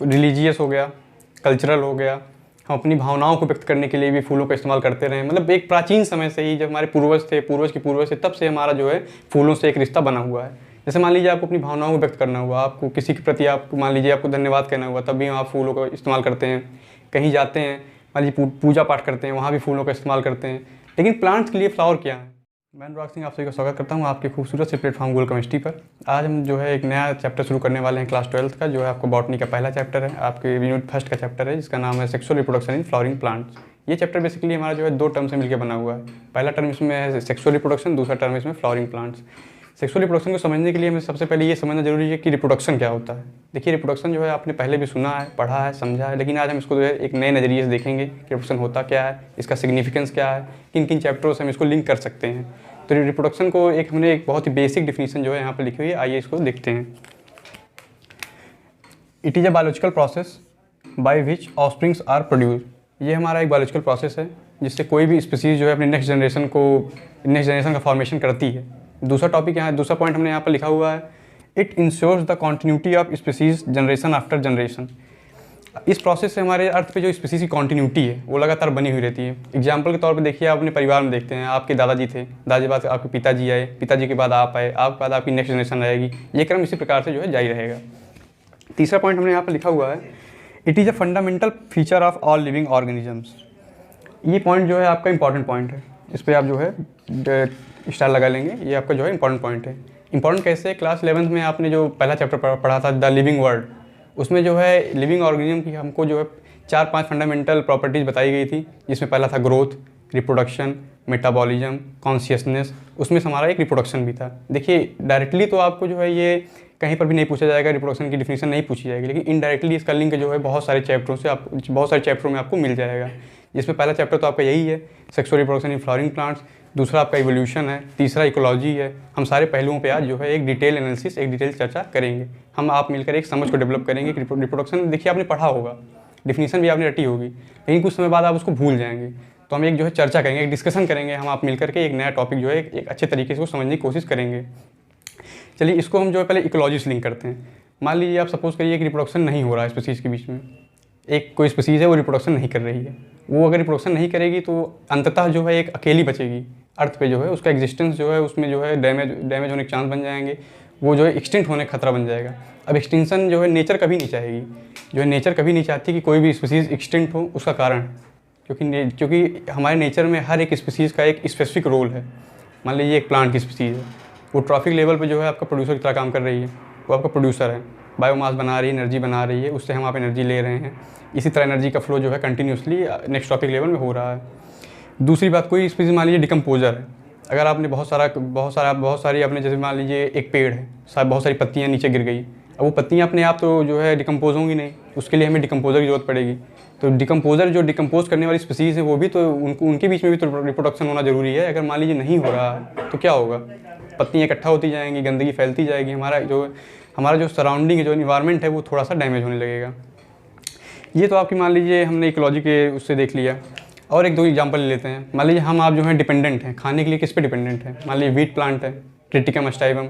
Religious हो गया, cultural हो गया, हम अपनी भावनाओं को व्यक्त करने के लिए भी फूलों का इस्तेमाल करते रहे। मतलब एक प्राचीन समय से ही, जब हमारे पूर्वज थे, पूर्वज के पूर्वज थे, तब से हमारा जो है फूलों से एक रिश्ता बना हुआ है। जैसे मान लीजिए आपको अपनी भावनाओं को व्यक्त करना हुआ, आपको किसी के प्रति आपको मान लीजिए आपको धन्यवाद कहना हुआ, तब भी आप फूलों का इस्तेमाल करते हैं। कहीं जाते हैं, मान लीजिए पूजा पाठ करते हैं, वहाँ भी फूलों का इस्तेमाल करते हैं। लेकिन प्लांट्स के लिए फ्लावर क्या है? मैं अनुराग सिंह आप सभी का स्वागत करता हूँ आपके खूबसूरत से प्लेटफॉर्म गूगल केमिस्ट्री पर। आज हम जो है एक नया चैप्टर शुरू करने वाले हैं क्लास 12th का, जो है आपको बॉटनी का पहला चैप्टर है, आपके यूनिट फर्स्ट का चैप्टर है, जिसका नाम है sexual reproduction in flowering plants. ये चैप्टर बेसिकली हमारा जो है 2 टर्म से मिलकर बना हुआ है। पहला टर्म इसमें है सेक्सुअल रिप्रोडक्शन, दूसरा टर्म इसमें फ्लावरिंग प्लांट्स। सेक्सुअल रिप्रोडक्शन को समझने के लिए हमें सबसे पहले ये समझना जरूरी है कि रिप्रोडक्शन क्या होता है। देखिए, रिप्रोडक्शन जो है आपने पहले भी सुना है, पढ़ा है, समझा है, लेकिन आज हम इसको जो है एक नए नज़रिए से देखेंगे कि रिप्रोडक्शन होता क्या है, इसका सिग्निफिकेंस क्या है, किन किन चैप्टरों से हम इसको लिंक कर सकते हैं। तो रिप्रोडक्शन को हमने एक बहुत ही बेसिक डिफिनीशन जो है यहाँ पर लिखी हुई है, आइए इसको देखते हैं। It is a biological process by which offsprings are produce. ये हमारा एक बायोलॉजिकल प्रोसेस है जिससे कोई भी स्पीसीज जो है अपने नेक्स्ट जनरेशन का फॉर्मेशन करती है। दूसरा टॉपिक यहाँ, दूसरा पॉइंट हमने यहाँ पर लिखा हुआ है, it ensures the continuity of species generation after generation. इस प्रोसेस से हमारे अर्थ पे जो स्पीसीज की कॉन्टिन्यूटी है वो लगातार बनी हुई रहती है। एग्जाम्पल के तौर पे देखिए, आप अपने परिवार में देखते हैं, आपके दादाजी थे, दादाजी के बाद आपके पिताजी आए, पिताजी के बाद आप आए, आपके बाद आपकी नेक्स्ट जनरेशन आएगी। ये क्रम इसी प्रकार से जो है जारी रहेगा। तीसरा पॉइंट हमने यहाँ पर लिखा हुआ है, it is a fundamental feature of all living organisms. ये पॉइंट जो है आपका इंपॉर्टेंट पॉइंट है, इस पर आप जो है स्टार लगा लेंगे। ये आपका जो है इंपॉर्टेंट पॉइंट है। इंपॉर्टेंट कैसे? क्लास 11th में आपने जो पहला चैप्टर पढ़ा था द लिविंग वर्ल्ड, उसमें जो है लिविंग ऑर्गेनिज्म की हमको जो है 4-5 फंडामेंटल प्रॉपर्टीज़ बताई गई थी, जिसमें पहला था ग्रोथ, रिप्रोडक्शन, मेटाबॉलिज्म, कॉन्शियसनेस। उसमें से हमारा एक रिप्रोडक्शन भी था। देखिए, डायरेक्टली तो आपको जो है ये कहीं पर भी नहीं पूछा जाएगा, रिप्रोडक्शन की डिफिनीशन नहीं पूछी जाएगी, लेकिन इनडायरेक्टली इसका लिंक जो है बहुत सारे चैप्टरों में आपको मिल जाएगा। जिसमें पहला चैप्टर तो आपका यही है, sexual reproduction in flowering plants. दूसरा आपका इवोल्यूशन है, तीसरा इकोलॉजी है। हम सारे पहलुओं पे आज जो है एक डिटेल एनालिसिस, एक डिटेल चर्चा करेंगे। हम आप मिलकर एक समझ को डेवलप करेंगे कि रिप्रोडक्शन, देखिए आपने पढ़ा होगा, डिफिनीशन भी आपने रटी होगी, लेकिन कुछ समय बाद आप उसको भूल जाएंगे। तो हम एक जो है चर्चा करेंगे, एक डिस्कशन करेंगे, हम आप मिलकर के एक नया टॉपिक जो है एक अच्छे तरीके से उसको समझने की कोशिश करेंगे। चलिए, इसको हम जो है पहले इकोलॉजी से लिंक करते हैं। मान लीजिए आप सपोज करिए कि रिप्रोडक्शन नहीं हो रहा है स्पीसीज के बीच में, एक कोई स्पीसीज है वो रिप्रोडक्शन नहीं कर रही है। वो अगर रिप्रोडक्शन नहीं करेगी तो अंततः जो है एक अकेली बचेगी अर्थ पे, जो है उसका एग्जिस्टेंस जो है उसमें जो है डैमेज होने के चांस बन जाएंगे, वो जो है एक्सटिंक्ट होने का खतरा बन जाएगा। अब एक्सटिंक्शन जो है नेचर कभी नहीं चाहेगी, जो है नेचर कभी नहीं चाहती कि कोई भी स्पीसीज एक्सटिंक्ट हो। उसका कारण क्योंकि हमारे नेचर में हर एक स्पीसीज़ का एक स्पेसिफिक रोल है। मान लीजिए एक प्लांट की स्पीसीज़ है, वो ट्रॉफिक लेवल पे जो है आपका प्रोड्यूसर की तरह काम कर रही है, वो आपका प्रोड्यूसर है, बायोमास बना रही है, एनर्जी बना रही है, उससे हम आप एनर्जी ले रहे हैं। इसी तरह एनर्जी का फ्लो जो है कंटिन्यूसली नेक्स्ट ट्रॉफिक लेवल में हो रहा है। दूसरी बात, कोई स्पीसीज मान लीजिए डिकम्पोजर है। अगर आपने बहुत सारी आपने, जैसे मान लीजिए एक पेड़ है, बहुत सारी पत्तियाँ नीचे गिर गई, अब वो पत्तियाँ अपने आप तो जो है डिकम्पोज होंगी नहीं, उसके लिए हमें डिकम्पोजर की जरूरत पड़ेगी। तो डिकम्पोजर जो डिकम्पोज करने वाली स्पीसीज़ है, वो भी तो उनके बीच में भी तो रिप्रोडक्शन होना जरूरी है। अगर मान लीजिए नहीं हो रहा है तो क्या होगा? पत्तियाँ इकट्ठा होती जाएंगी, गंदगी फैलती जाएगी, हमारा जो सराउंडिंग है, जो इन्वायरमेंट है, वो थोड़ा सा डैमेज होने लगेगा। ये तो आपकी मान लीजिए हमने इकोलॉजी के उससे देख लिया। और एक दो एग्जांपल ले लेते हैं। मान लीजिए हम आप जो है डिपेंडेंट हैं, खाने के लिए किस पे डिपेंडेंट है? मान लीजिए व्हीट प्लांट है, ट्रिटिकम स्टाइवम।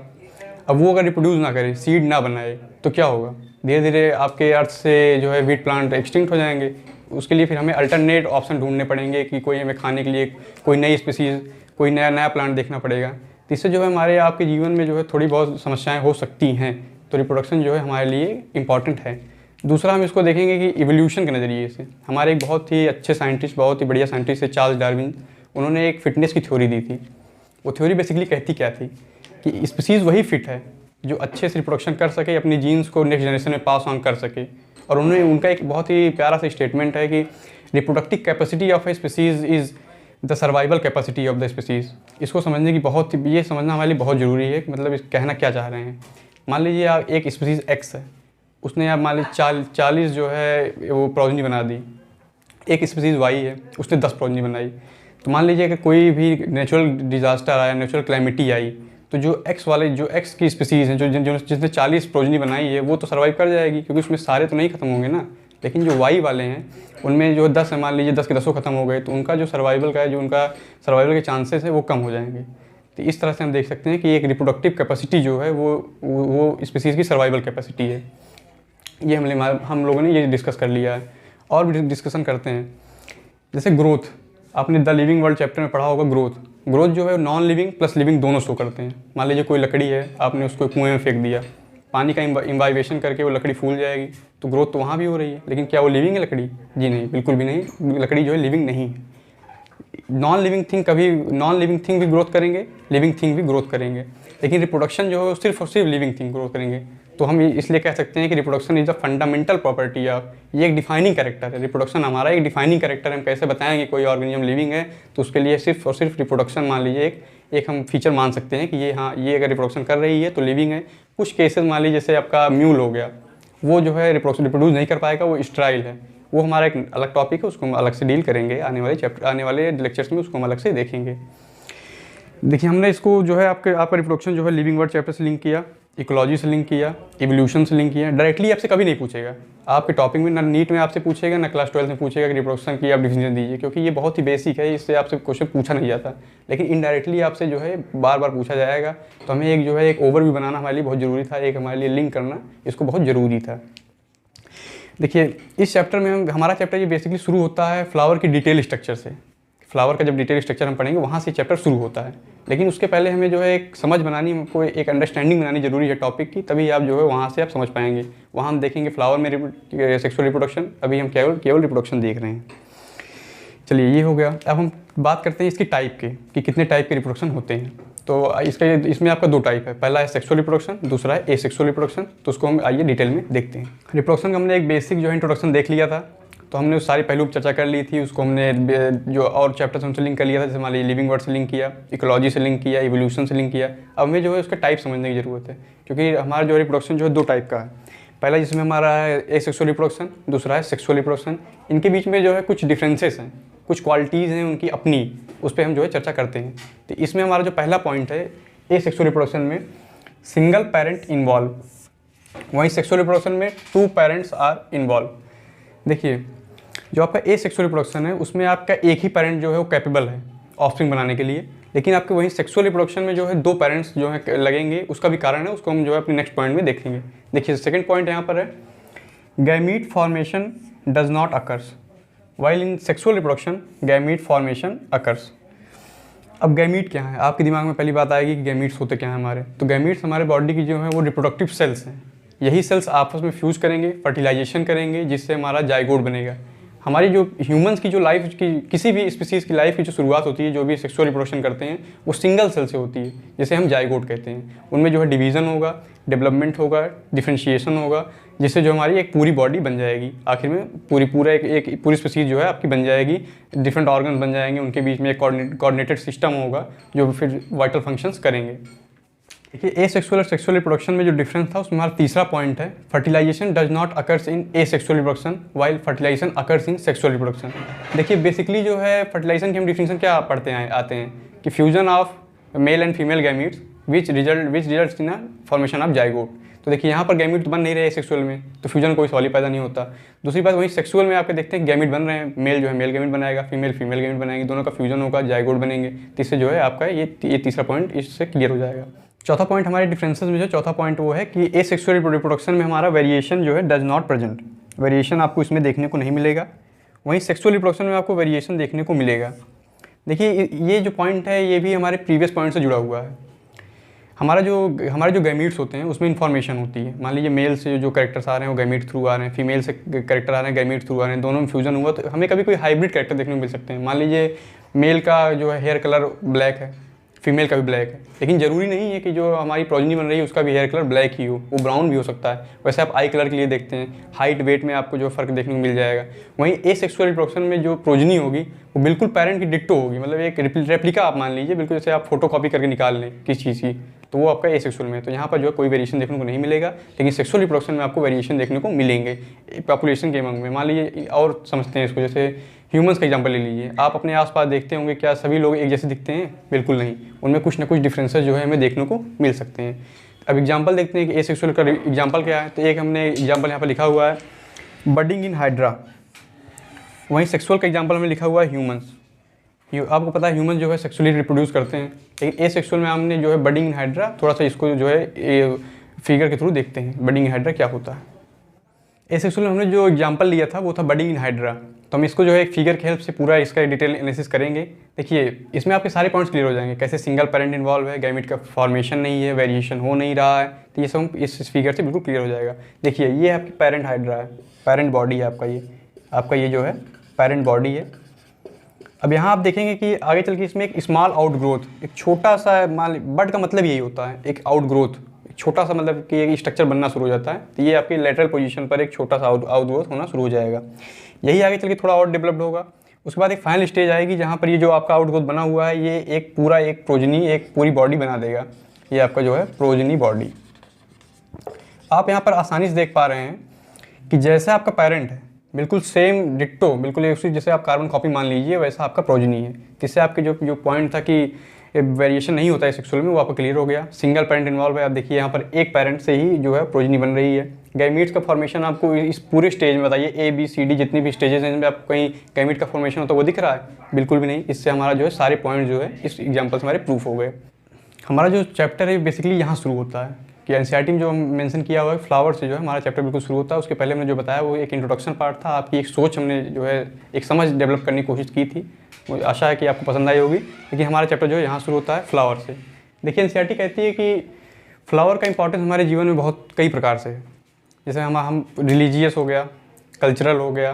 अब वो अगर रिप्रोड्यूस ना करे, सीड ना बनाए, तो क्या होगा? धीरे धीरे आपके अर्थ से जो है व्हीट प्लांट एक्सटिंक्ट हो जाएंगे। उसके लिए फिर हमें अल्टरनेट ऑप्शन ढूंढने पड़ेंगे कि कोई हमें खाने के लिए कोई नई स्पीसीज़, कोई नया प्लांट देखना पड़ेगा। तो इससे जो है हमारे आपके जीवन में जो है थोड़ी बहुत समस्याएं हो सकती हैं। तो रिप्रोडक्शन जो है हमारे लिए इम्पॉर्टेंट है। दूसरा हम इसको देखेंगे कि इवोल्यूशन के नज़रिए से। हमारे एक बहुत ही अच्छे साइंटिस्ट, बहुत ही बढ़िया साइंटिस्ट है चार्ल्स डार्विन, उन्होंने एक फिटनेस की थ्योरी दी थी। वो थ्योरी बेसिकली कहती क्या थी कि स्पीसीज़ वही फिट है जो अच्छे से रिप्रोडक्शन कर सके, अपनी जीन्स को नेक्स्ट जनरेशन में पास ऑन कर सके। और उनका एक बहुत ही प्यारा सा स्टेटमेंट है कि reproductive capacity of A species is the survival capacity of the species. इसको समझने की ये समझना हमारे लिए बहुत ज़रूरी है कि मतलब कहना क्या चाह रहे हैं। मान लीजिए आप एक स्पीसीज़ एक्स है, उसने आप मान लीजिए 40 जो है वो प्रोजनी बना दी। एक स्पीसीज़ वाई है, उसने 10 प्रोजनी बनाई। तो मान लीजिए कि कोई भी नेचुरल डिज़ास्टर आया, नेचुरल क्लैमिटी आई, तो जो एक्स की स्पीसीज़ हैं, जिसने 40 प्रोजनी बनाई है, वो तो सर्वाइव कर जाएगी, क्योंकि उसमें सारे तो नहीं खत्म होंगे ना। लेकिन जो वाई वाले हैं, उनमें जो 10 है, मान लीजिए 10 के 10 खत्म हो गए, तो उनका जो सर्वाइवल के चांसेस है वो कम हो जाएंगे। तो इस तरह से हम देख सकते हैं कि एक रिप्रोडक्टिव कैपेसिटी जो है वो स्पीसीज़ की सर्वाइवल कैपेसिटी है। ये हम लोगों ने ये डिस्कस कर लिया है। और भी डिस्कशन करते हैं, जैसे ग्रोथ। आपने द लिविंग वर्ल्ड चैप्टर में पढ़ा होगा ग्रोथ जो है नॉन लिविंग प्लस लिविंग दोनों शो करते हैं। मान लीजिए कोई लकड़ी है, आपने उसको कुएं में फेंक दिया, पानी का इम्बाइवेशन करके वो लकड़ी फूल जाएगी, तो ग्रोथ तो वहाँ भी हो रही है, लेकिन क्या वो लिविंग है लकड़ी? जी नहीं, बिल्कुल भी नहीं। लकड़ी जो है लिविंग नहीं है। नॉन लिविंग थिंग भी ग्रोथ करेंगे, लिविंग थिंग भी ग्रोथ करेंगे, लेकिन रिप्रोडक्शन जो है सिर्फ और सिर्फ लिविंग थिंग ग्रोथ करेंगे। तो हम इसलिए कह सकते हैं कि reproduction is the fundamental property of, ये एक डिफाइनिंग कैरेक्टर है। रिप्रोडक्शन हमारा एक डिफाइनिंग कैरेक्टर है। हम कैसे बताएंगे कोई ऑर्गेनिज्म लिविंग है, तो उसके लिए सिर्फ और सिर्फ रिप्रोडक्शन मान लीजिए एक हम फीचर मान सकते हैं कि ये, हाँ, ये अगर रिप्रोडक्शन कर रही है तो लिविंग है। कुछ केसेस मान लीजिए जैसे आपका म्यूल हो गया, वो जो है रिप्रोड्यूस नहीं कर पाएगा, वो स्टेराइल है, वो हमारा एक अलग टॉपिक है, उसको हम अलग से डील करेंगे आने वाले लेक्चर्स में, उसको हम अलग से देखेंगे। देखिए, हमने इसको जो है आपका रिप्रोडक्शन जो है लिविंग वर्ल्ड चैप्टर से लिंक किया, इकोलॉजी से लिंक किया, इवोल्यूशन से लिंक किया। डायरेक्टली आपसे कभी नहीं पूछेगा आपके टॉपिक में, ना नीट में आपसे पूछेगा, ना क्लास 12 में पूछेगा कि रिप्रोडक्शन की आप डिफिनेशन दीजिए, क्योंकि ये बहुत ही बेसिक है, इससे आपसे क्वेश्चन पूछा नहीं जाता। लेकिन इनडायरेक्टली आपसे जो है बार बार पूछा जाएगा, तो हमें एक ओवरव्यू बनाना हमारे लिए बहुत ज़रूरी था, एक हमारे लिए लिंक करना इसको बहुत ज़रूरी था। देखिए, इस चैप्टर में हमारा चैप्टर ये बेसिकली शुरू होता है फ्लावर की डिटेल स्ट्रक्चर से। फ्लावर का जब डिटेल स्ट्रक्चर हम पढ़ेंगे, वहाँ से चैप्टर शुरू होता है। लेकिन उसके पहले हमें जो है एक समझ बनानी, हमको एक अंडरस्टैंडिंग बनानी जरूरी है टॉपिक की, तभी आप जो है वहाँ से आप समझ पाएंगे। वहाँ हम देखेंगे फ्लावर में सेक्सुअल रिप्रोडक्शन, अभी हम केवल रिप्रोडक्शन देख रहे हैं। चलिए, ये हो गया। अब हम बात करते हैं इसकी टाइप के, कि कितने टाइप के रिप्रोडक्शन होते हैं। तो इसमें आपका दो टाइप है, पहला है सेक्सुअल रिप्रोडक्शन, दूसरा है एसेक्सुअल रिप्रोडक्शन। तो उसको हम आइए डिटेल में देखते हैं। रिप्रोडक्शन का हमने एक बेसिक जो है इंट्रोडक्शन देख लिया था, तो हमने उस सारी पहलू पर चर्चा कर ली थी। उसको हमने जो और चैप्टर्स हमसे लिंक कर लिया था, जैसे मान लीजिए लिविंग वर्ल्ड से लिंक किया, इकोलॉजी से लिंक किया, इवोल्यूशन से लिंक किया। अब हमें जो है उसका टाइप समझने की ज़रूरत है, क्योंकि हमारा जो रिप्रोडक्शन जो है दो टाइप का है। पहला जिसमें हमारा है एसेक्सुअल रिप्रोडक्शन, दूसरा है सेक्सुअल रिप्रोडक्शन। इनके बीच में जो है कुछ डिफरेंसेस हैं, कुछ क्वालिटीज़ हैं उनकी अपनी, उस पर हम जो है चर्चा करते हैं। तो इसमें हमारा जो पहला पॉइंट है, एसेक्सुअल रिप्रोडक्शन में सिंगल पेरेंट इन्वॉल्व, वहीं सेक्सुअल रिप्रोडक्शन में 2 पेरेंट्स आर इन्वॉल्व। देखिए, जो आपका एसेक्सुअल रिप्रोडक्शन है उसमें आपका एक ही पेरेंट जो है वो कैपेबल है ऑफस्प्रिंग बनाने के लिए, लेकिन आपके वहीं सेक्सुअल रिप्रोडक्शन में जो है 2 पेरेंट्स जो है लगेंगे। उसका भी कारण है, उसको हम जो है अपने नेक्स्ट पॉइंट में देखेंगे। देखिए, सेकंड पॉइंट यहाँ पर है, gamete formation does not occurs while in sexual reproduction gamete formation occurs. अब गैमीट क्या है, आपके दिमाग में पहली बात आएगी कि गैमीट्स होते क्या हैं हमारे। तो गैमीट्स हमारे बॉडी की जो है वो रिप्रोडक्टिव सेल्स हैं। यही सेल्स आपस में फ्यूज करेंगे, फर्टिलाइजेशन करेंगे, जिससे हमारा जाइगोट बनेगा। हमारी जो ह्यूमंस की जो लाइफ की, किसी भी स्पीसीज़ की लाइफ की जो शुरुआत होती है, जो भी सेक्सुअल रिप्रोडक्शन करते हैं, वो सिंगल सेल से होती है, जिसे हम जाइगोट कहते हैं। उनमें जो है डिवीज़न होगा, डेवलपमेंट होगा, डिफ्रेंशिएशन होगा, जिससे जो हमारी एक पूरी बॉडी बन जाएगी। आखिर में एक पूरी स्पीसीज़ जो है आपकी बन जाएगी, डिफरेंट ऑर्गन बन जाएंगे, उनके बीच में एक कोऑर्डिनेटेड सिस्टम होगा जो फिर वाइटल फंक्शंस करेंगे। देखिए, एसेक्सुअल और सेक्सुअल रिप्रोडक्शन में जो डिफरेंस था, उसमें हमारा तीसरा पॉइंट है, fertilisation does not occurs in asexual reproduction while fertilisation occurs in sexual reproduction. देखिए, बेसिकली जो है फर्टिलाइजेशन की हम डिफिनेशन क्या आते हैं कि fusion of male and female gametes which results in formation of zygote. तो देखिए, यहाँ पर गैमीट बन नहीं रहे सेक्सुअल में, तो फ्यूजन कोई सवाल ही पैदा नहीं होता। दूसरी बात, वहीं सेक्सुअल में आपके देखते हैं गैमीट बन रहे हैं, मेल जो है मेल गैमीट बनाएगा, फीमेल गैमीट बनाएंगे, दोनों का फ्यूजन होगा, जाइगोट बनेंगे। तो इससे जो है आपका ये तीसरा पॉइंट इससे क्लियर हो जाएगा। चौथा पॉइंट हमारे डिफरेंसेस में जो चौथा पॉइंट वो है कि एसेक्सुअल रिप्रोडक्शन में हमारा वेरिएशन जो है डज नॉट प्रेजेंट, वेरिएशन आपको इसमें देखने को नहीं मिलेगा। वहीं सेक्सुअल रिप्रोडक्शन में आपको वेरिएशन देखने को मिलेगा। देखिए, ये जो पॉइंट है ये भी हमारे प्रीवियस पॉइंट से जुड़ा हुआ है। हमारे जो गैमीट्स होते हैं उसमें इन्फॉर्मेशन होती है। मान लीजिए मेल से जो कैरेक्टर्स आ रहे हैं वो गैमीट थ्रू आ रहे हैं, फीमेल से कैरेक्टर आ रहे हैं गैमीट थ्रू आ रहे हैं, दोनों में फ्यूजन हुआ तो हमें कभी कोई हाइब्रिड कैरेक्टर देखने को मिल सकते हैं। मान लीजिए मेल का जो है हेयर कलर ब्लैक है, फीमेल का भी ब्लैक है, लेकिन ज़रूरी नहीं है कि जो हमारी प्रोजेनी बन रही है उसका भी हेयर कलर ब्लैक ही हो, वो ब्राउन भी हो सकता है। वैसे आप आई कलर के लिए देखते हैं, हाइट वेट में आपको जो फ़र्क देखने को मिल जाएगा। वहीं एसेक्सुअल रिप्रोडक्शन में जो प्रोजेनी होगी वो बिल्कुल पेरेंट की डिक्टो होगी, मतलब एक रेप्लिका आप मान लीजिए, बिल्कुल जैसे आप फोटो कॉपी करके निकाल लें किस चीज़ की, तो वो आपका एसेक्सुअल में है। तो यहाँ पर जो है कोई वेरिएशन देखने को नहीं मिलेगा, लेकिन सेक्सुअल रिप्रोडक्शन में आपको वेरिएशन देखने को मिलेंगे पॉपुलेशन के अमंग में। मान लीजिए और समझते हैं इसको, जैसे ह्यूमंस का एग्जांपल ले लीजिए, आप अपने आसपास देखते होंगे, क्या सभी लोग एक जैसे दिखते हैं? बिल्कुल नहीं, उनमें कुछ ना कुछ डिफरेंसेस जो है हमें देखने को मिल सकते हैं। अब एग्जांपल देखते हैं कि एसेक्सुअल का एग्जांपल क्या है। तो एक हमने एग्जांपल यहाँ पर लिखा हुआ है बडिंग इन हाइड्रा, वहीं सेक्सुअल का एग्जांपल हमें लिखा हुआ है ह्यूमंस। आपको पता है ह्यूमन जो है सेक्सुअली रिप्रोड्यूस करते हैं, लेकिन एसेक्सुअल में हमने जो है बडिंग इन हाइड्रा, थोड़ा सा इसको जो है फिगर के थ्रू देखते हैं बडिंग इन हाइड्रा क्या होता है। एसेक्सुअल में हमने जो एग्जांपल लिया था वो था बडिंग इन हाइड्रा। तो हम इसको जो है एक फिगर के हेल्प से पूरा इसका डिटेल एनालिसिस करेंगे। देखिए इसमें आपके सारे पॉइंट्स क्लियर हो जाएंगे, कैसे सिंगल पेरेंट इन्वॉल्व है, गैमेट का फॉर्मेशन नहीं है, वेरिएशन हो नहीं रहा है, तो ये सब इस फिगर से बिल्कुल क्लियर हो जाएगा। देखिए ये आपकी पेरेंट हाइड्रा है, पेरेंट बॉडी है आपका ये जो है पेरेंट बॉडी है। अब यहाँ आप देखेंगे कि आगे चल के इसमें एक स्मॉल आउट ग्रोथ, एक छोटा सा बड का मतलब यही होता है, एक आउट ग्रोथ, एक छोटा सा मतलब कि एक स्ट्रक्चर बनना शुरू हो जाता है। तो ये आपकी लेटरल पोजीशन पर एक छोटा सा आउट ग्रोथ होना शुरू हो जाएगा। यही आगे चल के थोड़ा और डेवलप्ड होगा। उसके बाद एक फाइनल स्टेज आएगी जहाँ पर ये जो आपका आउट ग्रोथ बना हुआ है ये एक पूरा एक प्रोजनी, एक पूरी बॉडी बना देगा। ये आपका जो है प्रोजनी बॉडी। आप यहाँ पर आसानी से देख पा रहे हैं कि जैसे आपका पेरेंट है बिल्कुल सेम डिट्टो, बिल्कुल उसी जैसे आप कार्बन कॉपी मान लीजिए वैसा आपका प्रोजनी है। जिससे आपके जो पॉइंट था कि वेरिएशन नहीं होता है सेक्सुअल में, वो आपको क्लियर हो गया। सिंगल पेरेंट इन्वॉल्व है। आप देखिए यहाँ पर एक पेरेंट से ही जो है प्रोजनी बन रही है। गैमीट्स का फॉर्मेशन आपको इस पूरे स्टेज में बताइए, A B C D जितनी भी स्टेजेस हैं इनमें आपको कहीं गैमीट का फॉर्मेशन होता है वो दिख रहा है? बिल्कुल भी नहीं। इससे हमारा जो है सारे पॉइंट जो है इस एग्जाम्पल से हमारे प्रूफ हो गए। हमारा जो चैप्टर है बेसिकली यहाँ शुरू होता है कि एनसीईआरटी में जो मेंशन किया हुआ है फ्लावर से जो है हमारा चैप्टर बिल्कुल शुरू होता है। उसके पहले हमने जो बताया वो एक इंट्रोडक्शन पार्ट था। आपकी एक सोच हमने जो है एक समझ डेवलप करने की कोशिश की थी। मुझे आशा है कि आपको पसंद आई होगी। लेकिन हमारा चैप्टर जो है यहाँ शुरू होता है फ्लावर से। देखिए एनसीईआरटी कहती है कि फ्लावर का इंपॉर्टेंस हमारे जीवन में बहुत कई प्रकार से है। जैसे हम रिलीजियस हो गया, कल्चरल हो गया,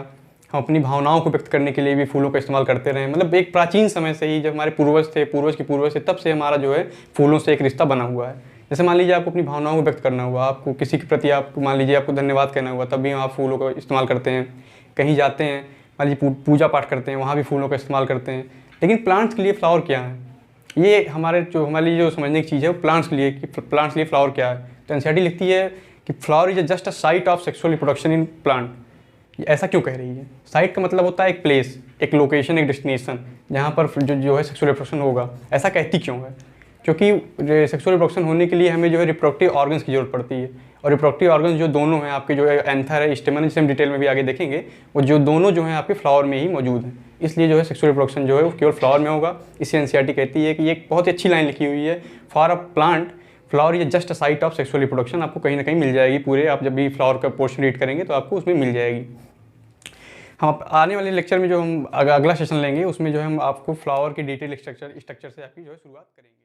हम अपनी भावनाओं को व्यक्त करने के लिए भी फूलों का इस्तेमाल करते रहे। मतलब एक प्राचीन समय से ही जब हमारे पूर्वज थे, पूर्वज के पूर्वज से, तब से हमारा जो है फूलों से एक रिश्ता बना हुआ है। जैसे मान लीजिए आपको अपनी भावनाओं को व्यक्त करना हुआ, आपको किसी के प्रति आपको मान लीजिए आपको धन्यवाद कहना हुआ, तब भी आप फूलों का इस्तेमाल करते हैं। कहीं जाते हैं, मान लीजिए पूजा पाठ करते हैं, वहाँ भी फूलों का इस्तेमाल करते हैं। लेकिन प्लांट्स के लिए फ्लावर क्या है, ये हमारी जो समझने की चीज़ है वो प्लांट्स के लिए, कि प्लांट्स के लिए फ्लावर क्या है। तो एनसीईआरटी लिखती है कि flower is just a site of sexual reproduction in plant. ऐसा क्यों कह रही है? साइट का मतलब होता है एक प्लेस, एक लोकेशन, एक डेस्टिनेशन जहाँ पर जो है सेक्सुअल रिप्रोडक्शन होगा। ऐसा कहती क्यों है? क्योंकि सेक्सुअल रिप्रोडक्शन होने के लिए हमें जो है रिप्रोडक्टिव ऑर्गन्स की जरूरत पड़ती है। और रिप्रोडक्टिव ऑर्गन्स जो दोनों हैं आपके, जो है एंथर है, स्टेमन, जिसे हम डिटेल में भी आगे देखेंगे, वो जो दोनों जो हैं आपके फ्लावर में ही मौजूद हैं। इसलिए जो है सेक्सुअल रिप्रोडक्शन जो है वो केवल फ्लावर में होगा। इसे एनसीईआरटी कहती है कि ये एक बहुत ही अच्छी लाइन लिखी हुई है, for a plant flower is just a site of sexual reproduction. आपको कहीं ना कहीं मिल जाएगी पूरे, आप जब भी फ्लावर का पोर्शन रीड करेंगे तो आपको उसमें मिल जाएगी। हम आने वाले लेक्चर में जो हम अगला सेशन लेंगे उसमें जो है हम आपको फ्लावर की डिटेल स्ट्रक्चर से आपकी जो है शुरुआत करेंगे।